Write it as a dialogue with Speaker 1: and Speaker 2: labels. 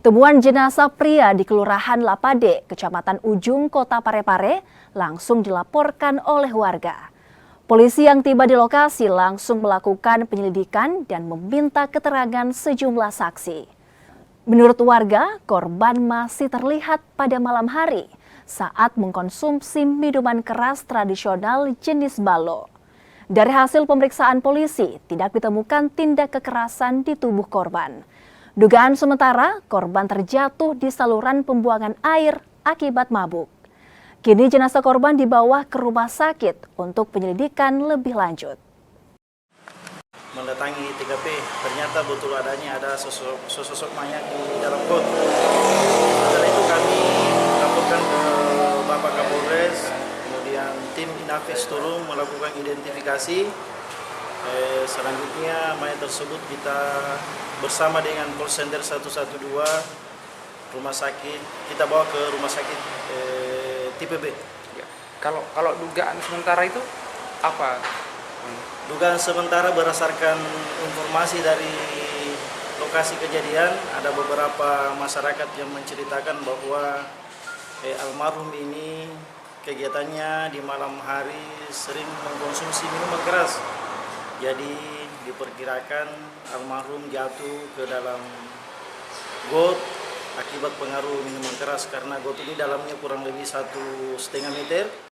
Speaker 1: Temuan jenazah pria di Kelurahan Lapade, Kecamatan Ujung, Kota Parepare, langsung dilaporkan oleh warga. Polisi yang tiba di lokasi langsung melakukan penyelidikan dan meminta keterangan sejumlah saksi. Menurut warga, korban masih terlihat pada malam hari saat mengkonsumsi minuman keras tradisional jenis balo. Dari hasil pemeriksaan polisi, tidak ditemukan tindak kekerasan di tubuh korban. Dugaan sementara, korban terjatuh di saluran pembuangan air akibat mabuk. Kini jenazah korban dibawa ke rumah sakit untuk penyelidikan lebih lanjut.
Speaker 2: Mendatangi TKP, ternyata betul adanya ada sosok mayat di dalam got. Setelah itu kami laporkan ke Bapak Kapolres, kemudian tim Inavis turun melakukan identifikasi. Selanjutnya mayat tersebut kita bersama dengan call center 112 rumah sakit, kita bawa ke rumah sakit tipe B.
Speaker 3: Ya. Kalau dugaan sementara itu apa?
Speaker 2: Dugaan sementara berdasarkan informasi dari lokasi kejadian, ada beberapa masyarakat yang menceritakan bahwa almarhum ini kegiatannya di malam hari sering mengkonsumsi minuman keras. Jadi diperkirakan almarhum jatuh ke dalam got akibat pengaruh minuman keras, karena got ini dalamnya kurang lebih 1,5 meter.